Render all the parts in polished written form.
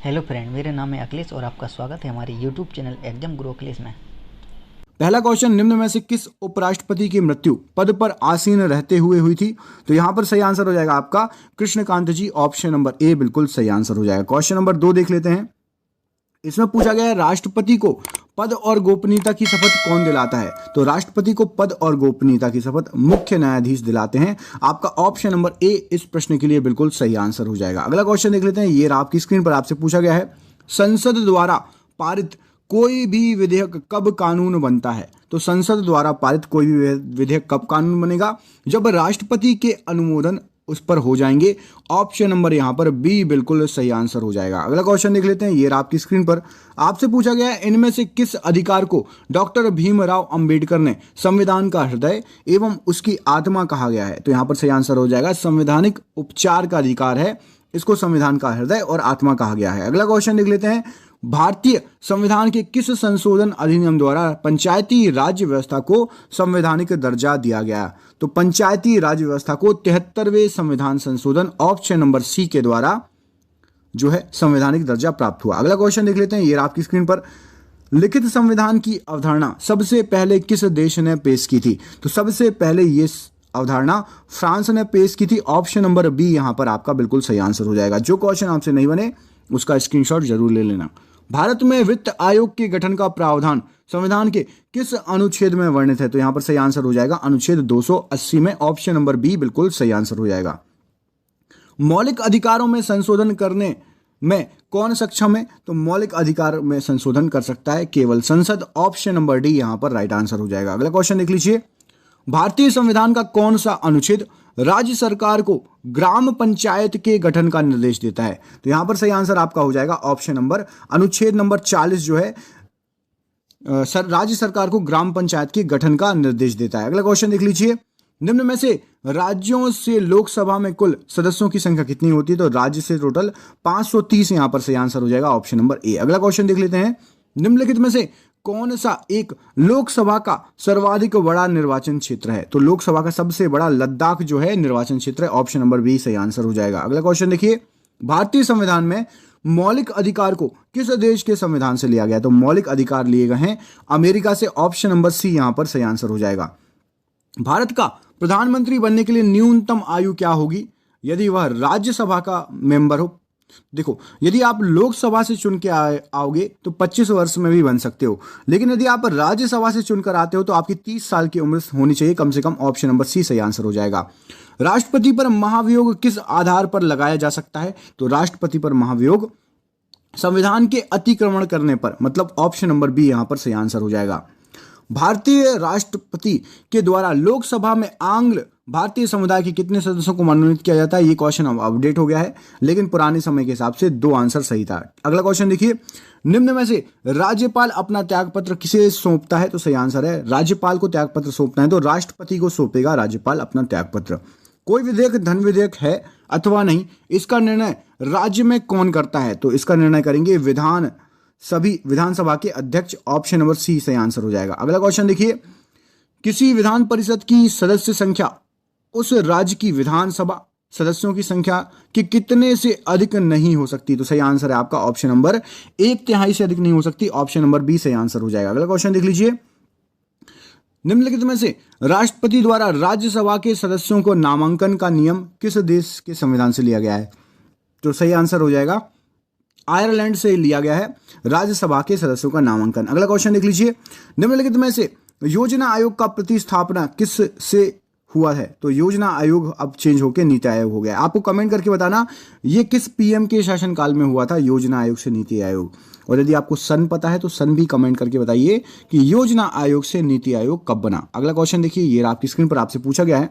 Hello friend, मेरा नाम है अखिलेश और आपका स्वागत है हमारे यूट्यूब चैनल एग्जाम गुरु अखिलेश में। पहला क्वेश्चन, निम्न में से किस उपराष्ट्रपति की मृत्यु पद पर आसीन रहते हुए हुई थी? तो यहां पर सही आंसर हो जाएगा आपका कृष्णकांत जी। ऑप्शन नंबर ए बिल्कुल सही आंसर हो जाएगा। क्वेश्चन नंबर 2 देख लेते हैं। इसमें पूछा गया है राष्ट्रपति को पद और गोपनीयता की शपथ कौन दिलाता है? तो राष्ट्रपति को पद और गोपनीयता की शपथ मुख्य न्यायाधीश दिलाते हैं। आपका ऑप्शन नंबर ए इस प्रश्न के लिए बिल्कुल सही आंसर हो जाएगा। अगला क्वेश्चन देख लेते हैं। ये आपकी स्क्रीन पर आपसे पूछा गया है, संसद द्वारा पारित कोई भी विधेयक कब कानून बनता है? तो संसद द्वारा पारित कोई भी विधेयक कब कानून बनेगा? जब राष्ट्रपति के अनुमोदन उस पर हो जाएंगे। ऑप्शन नंबर यहां पर बी बिल्कुल सही आंसर हो जाएगा। अगला क्वेश्चन देख लेते हैं। ये आपकी स्क्रीन पर आपसे पूछा गया है, इनमें से किस अधिकार को डॉक्टर भीमराव अंबेडकर ने संविधान का हृदय एवं उसकी आत्मा कहा गया है? तो यहां पर सही आंसर हो जाएगा संवैधानिक उपचार का अधिकार है, इसको संविधान का हृदय और आत्मा कहा गया है। अगला क्वेश्चन देख लेते हैं। भारतीय संविधान के किस संशोधन अधिनियम द्वारा पंचायती राज्य व्यवस्था को संवैधानिक दर्जा दिया गया? तो पंचायती राज्य व्यवस्था को 73वें संविधान संशोधन ऑप्शन नंबर सी के द्वारा जो है संवैधानिक दर्जा प्राप्त हुआ। अगला क्वेश्चन देख लेते हैं। ये आपकी स्क्रीन पर, लिखित संविधान की अवधारणा सबसे पहले किस देश ने पेश की थी? तो सबसे पहले ये अवधारणा फ्रांस ने पेश की थी। ऑप्शन नंबर बी यहां पर आपका बिल्कुल सही आंसर हो जाएगा। जो क्वेश्चन आपसे नहीं बने उसका स्क्रीनशॉट जरूर ले लेना। भारत में वित्त आयोग के गठन का प्रावधान संविधान के किस अनुच्छेद में वर्णित है? तो यहां पर सही आंसर हो जाएगा अनुच्छेद 280 में। ऑप्शन नंबर बी बिल्कुल सही आंसर हो जाएगा। मौलिक अधिकारों में संशोधन करने में कौन सक्षम है? तो मौलिक अधिकार में संशोधन कर सकता है केवल संसद। ऑप्शन नंबर डी यहां पर राइट आंसर हो जाएगा। अगला क्वेश्चन देख लीजिए। भारतीय संविधान का कौन सा अनुच्छेद राज्य सरकार को ग्राम पंचायत के गठन का निर्देश देता है? तो यहां पर सही आंसर आपका हो जाएगा ऑप्शन नंबर अनुच्छेद नंबर 40 जो है राज्य सरकार को ग्राम पंचायत के गठन का निर्देश देता है। अगला क्वेश्चन देख लीजिए। निम्न में से राज्यों से लोकसभा में कुल सदस्यों की संख्या कितनी होती है? तो राज्य से टोटल 530 यहां पर सही आंसर हो जाएगा ऑप्शन नंबर ए। अगला क्वेश्चन देख लेते हैं। निम्नलिखित में से कौन सा एक लोकसभा का सर्वाधिक बड़ा निर्वाचन क्षेत्र है? तो लोकसभा का सबसे बड़ा लद्दाख जो है निर्वाचन क्षेत्र है। ऑप्शन नंबर बी सही आंसर हो जाएगा। अगला क्वेश्चन देखिए। भारतीय संविधान में मौलिक अधिकार को किस देश के संविधान से लिया गया? तो मौलिक अधिकार लिए गए हैं अमेरिका से। ऑप्शन नंबर सी यहां पर सही आंसर हो जाएगा। भारत का प्रधानमंत्री बनने के लिए न्यूनतम आयु क्या होगी यदि वह राज्यसभा का मेंबर हो? देखो, यदि आप लोकसभा से चुन के आओगे तो 25 वर्ष में भी बन सकते हो, लेकिन यदि आप राज्यसभा से चुनकर आते हो तो आपकी 30 साल की उम्र होनी चाहिए कम से कम। ऑप्शन नंबर सी सही आंसर हो जाएगा। राष्ट्रपति पर महाभियोग किस आधार पर लगाया जा सकता है? तो राष्ट्रपति पर महाभियोग संविधान के अतिक्रमण करने पर, मतलब ऑप्शन नंबर बी यहां पर सही आंसर हो जाएगा। भारतीय राष्ट्रपति के द्वारा लोकसभा में आंग्ल भारतीय समुदाय के कितने सदस्यों को मनोनीत किया जाता है? ये क्वेश्चन अब अपडेट हो गया है, लेकिन पुराने समय के हिसाब से 2 आंसर सही था। अगला क्वेश्चन देखिए। निम्न में से राज्यपाल अपना त्यागपत्र किसे सौंपता है? तो सही आंसर है राज्यपाल को त्यागपत्र सौंपना है तो राष्ट्रपति को सौंपेगा राज्यपाल अपना त्यागपत्र। कोई विधेयक धन विधेयक है अथवा नहीं, इसका निर्णय राज्य में कौन करता है? तो इसका निर्णय करेंगे विधानसभा के अध्यक्ष। ऑप्शन नंबर सी सही आंसर हो जाएगा। अगला क्वेश्चन देखिए। किसी विधान परिषद की सदस्य संख्या उस राज्य की विधानसभा सदस्यों की संख्या के कितने से अधिक नहीं हो सकती? तो सही आंसर है आपका ऑप्शन नंबर 1/3 से अधिक नहीं हो सकती। ऑप्शन नंबर बी सही आंसर हो जाएगा। अगला क्वेश्चन देख लीजिए। निम्नलिखित में से राष्ट्रपति द्वारा राज्यसभा के सदस्यों को नामांकन का नियम किस देश के संविधान से लिया गया है? तो सही आंसर हो जाएगा आयरलैंड से लिया गया है राज्यसभा के सदस्यों का नामांकन। अगला क्वेश्चन देख लीजिए। निम्नलिखित में से योजना आयोग का प्रतिस्थापना किस से हुआ है? तो योजना आयोग अब चेंज होकर नीति आयोग हो गया। आपको कमेंट करके बताना ये किस पीएम के शासनकाल में हुआ था, योजना आयोग से नीति आयोग। और यदि आपको सन पता है तो सन भी कमेंट करके बताइए कि योजना आयोग से नीति आयोग कब बना। अगला क्वेश्चन देखिए। ये आपकी स्क्रीन पर आपसे पूछा गया है,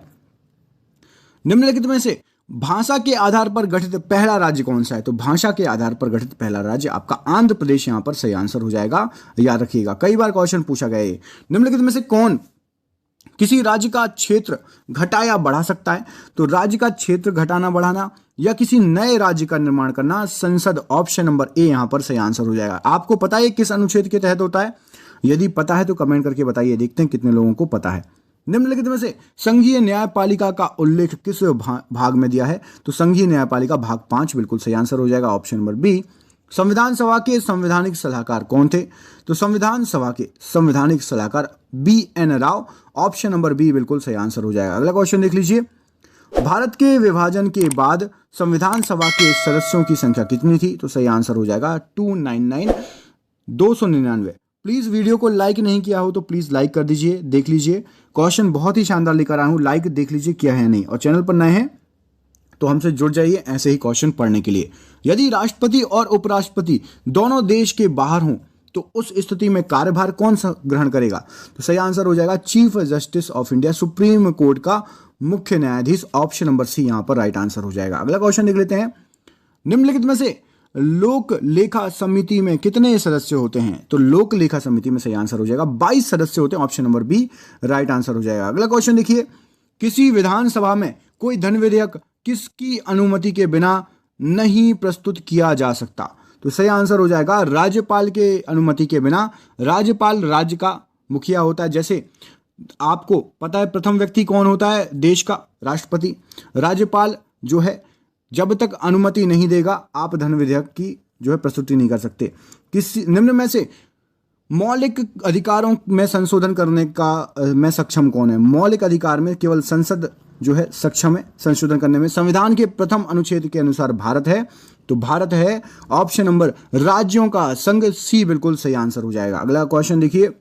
निम्नलिखित में से भाषा के आधार पर गठित पहला राज्य कौन सा है? तो भाषा के आधार पर गठित पहला राज्य आपका आंध्र प्रदेश यहां पर सही आंसर हो जाएगा। याद रखिएगा, कई बार क्वेश्चन पूछा गया है। निम्नलिखित में से कौन किसी राज्य का क्षेत्र घटा या बढ़ा सकता है? तो राज्य का क्षेत्र घटाना बढ़ाना या किसी नए राज्य का निर्माण करना संसद। ऑप्शन नंबर ए यहां पर सही आंसर हो जाएगा। आपको पता है किस अनुच्छेद के तहत होता है? यदि पता है तो कमेंट करके बताइए, देखते हैं कितने लोगों को पता है। निम्नलिखित में से संघीय न्यायपालिका का उल्लेख किस भाग में दिया है? तो संघीय न्यायपालिका भाग 5 बिल्कुल सही आंसर हो जाएगा। ऑप्शन नंबर बी संविधान सभा के संवैधानिक सलाहकार कौन थे? तो संविधान सभा के संवैधानिक सलाहकार BN Rao, option number B बिल्कुल सही आंसर हो जाएगा। अगला क्वेश्चन देख लीजिए, भारत के विभाजन के बाद संविधान सभा के सदस्यों की संख्या कितनी थी? तो सही आंसर हो जाएगा 299। प्लीज वीडियो को लाइक नहीं किया हो तो प्लीज लाइक कर दीजिए। देख लीजिए क्वेश्चन बहुत ही शानदार लेकर आया हूं, लाइक देख लीजिए क्या है नहीं, और चैनल पर नए हैं तो हमसे जुड़ जाइए ऐसे ही क्वेश्चन पढ़ने के लिए। यदि राष्ट्रपति और उपराष्ट्रपति दोनों देश के बाहर हों तो उस स्थिति में कार्यभार कौन सा ग्रहण करेगा? तो सही आंसर हो जाएगा chief justice of India, supreme court का मुख्य न्यायाधीश, ऑप्शन नंबर सी यहां पर राइट आंसर हो जाएगा। अगला क्वेश्चन देख लेते हैं, निम्नलिखित में से लोक लेखा समिति में कितने सदस्य होते हैं? तो लोक लेखा समिति में सही आंसर हो जाएगा 22 सदस्य होते हैं, option number B right answer हो जाएगा। अगला क्वेश्चन देखिए, किसी विधानसभा में कोई धन विधेयक किसकी अनुमति के बिना नहीं प्रस्तुत किया जा सकता? तो सही आंसर हो जाएगा राज्यपाल के अनुमति के बिना। राज्यपाल राज्य का मुखिया होता है, जैसे आपको पता है प्रथम व्यक्ति कौन होता है देश का? राष्ट्रपति। राज्यपाल जो है जब तक अनुमति नहीं देगा आप धन विधेयक की जो है प्रस्तुति नहीं कर सकते। किसी निम्न में से मौलिक अधिकारों में संशोधन करने का में सक्षम कौन है? मौलिक अधिकार में केवल संसद जो है सक्षम है संशोधन करने में। संविधान के प्रथम अनुच्छेद के अनुसार भारत है, तो भारत है ऑप्शन नंबर राज्यों का संघ, सी बिल्कुल सही आंसर हो जाएगा। अगला क्वेश्चन देखिए,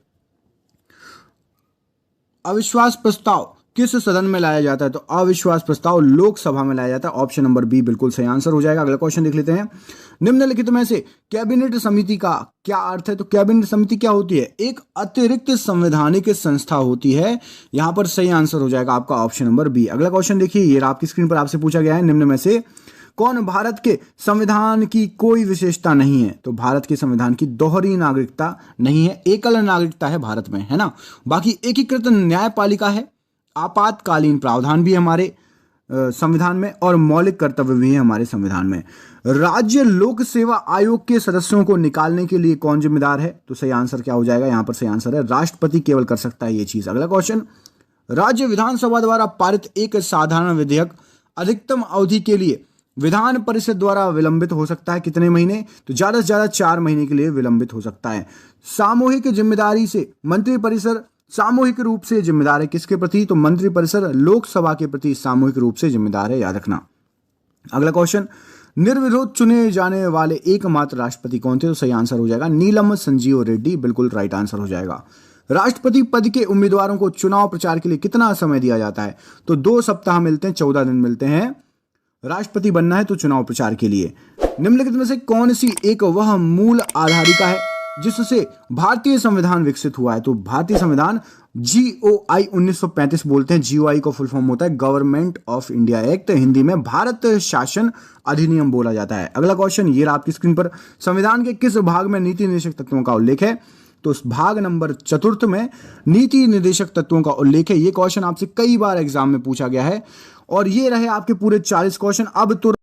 अविश्वास प्रस्ताव किस सदन में लाया जाता है? तो अविश्वास प्रस्ताव लोकसभा में लाया जाता है, ऑप्शन नंबर बी बिल्कुल सही आंसर हो जाएगा। अगला क्वेश्चन देख लेते हैं, निम्नलिखित में से कैबिनेट समिति का क्या अर्थ है? तो कैबिनेट समिति क्या होती है? एक अतिरिक्त संवैधानिक संस्था होती है। यहां पर सही आंसर हो जाएगा आपका ऑप्शन नंबर बी। अगला क्वेश्चन देखिए, ये आपकी स्क्रीन पर आपसे पूछा गया है, निम्न में से कौन भारत के संविधान की कोई विशेषता नहीं है? तो भारत के संविधान की दोहरी नागरिकता नहीं है, एकल नागरिकता है भारत में, है ना। बाकी एकीकृत न्यायपालिका है, आपातकालीन प्रावधान भी हमारे संविधान में, और मौलिक कर्तव्य भी है हमारे संविधान में। राज्य लोक सेवा आयोग के सदस्यों को निकालने के लिए कौन जिम्मेदार है? तो सही आंसर क्या हो जाएगा? यहां पर सही आंसर है राष्ट्रपति केवल कर सकता है ये चीज। अगला क्वेश्चन, राज्य विधानसभा द्वारा पारित एक साधारण विधेयक अधिकतम अवधि के लिए विधान परिषद द्वारा विलंबित हो सकता है कितने महीने? तो ज्यादा से ज्यादा 4 महीने के लिए विलंबित हो सकता है। सामूहिक जिम्मेदारी से मंत्रिपरिषद सामूहिक रूप से जिम्मेदार है किसके प्रति? तो मंत्रिपरिषद लोकसभा के प्रति सामूहिक रूप से जिम्मेदार है, याद रखना। अगला क्वेश्चन, निर्विरोध चुने जाने वाले एकमात्र राष्ट्रपति कौन थे? तो सही आंसर हो जाएगा नीलम संजीव रेड्डी, बिल्कुल राइट आंसर हो जाएगा। राष्ट्रपति पद के उम्मीदवारों को चुनाव प्रचार के लिए कितना समय दिया जाता है? तो 2 सप्ताह मिलते हैं, 14 दिन मिलते हैं। राष्ट्रपति बनना है तो चुनाव प्रचार के लिए। निम्नलिखित में से कौन सी एक वह मूल आधारिका है जिससे भारतीय संविधान विकसित हुआ है? तो भारतीय संविधान GOI 1935 बोलते हैं। GOI को फुल फॉर्म होता है government of India act, Hindi में भारत शासन अधिनियम बोला जाता है। अगला क्वेश्चन, ये आपकी स्क्रीन पर, संविधान के किस भाग में नीति निर्देशक तत्वों का उल्लेख है? तो उस भाग नंबर 4 में नीति निर्देशक तत्वों का उल्लेख है। ये क्वेश्चन आपसे कई बार एग्जाम में पूछा गया है, और ये रहे आपके पूरे 40 क्वेश्चन। अब तो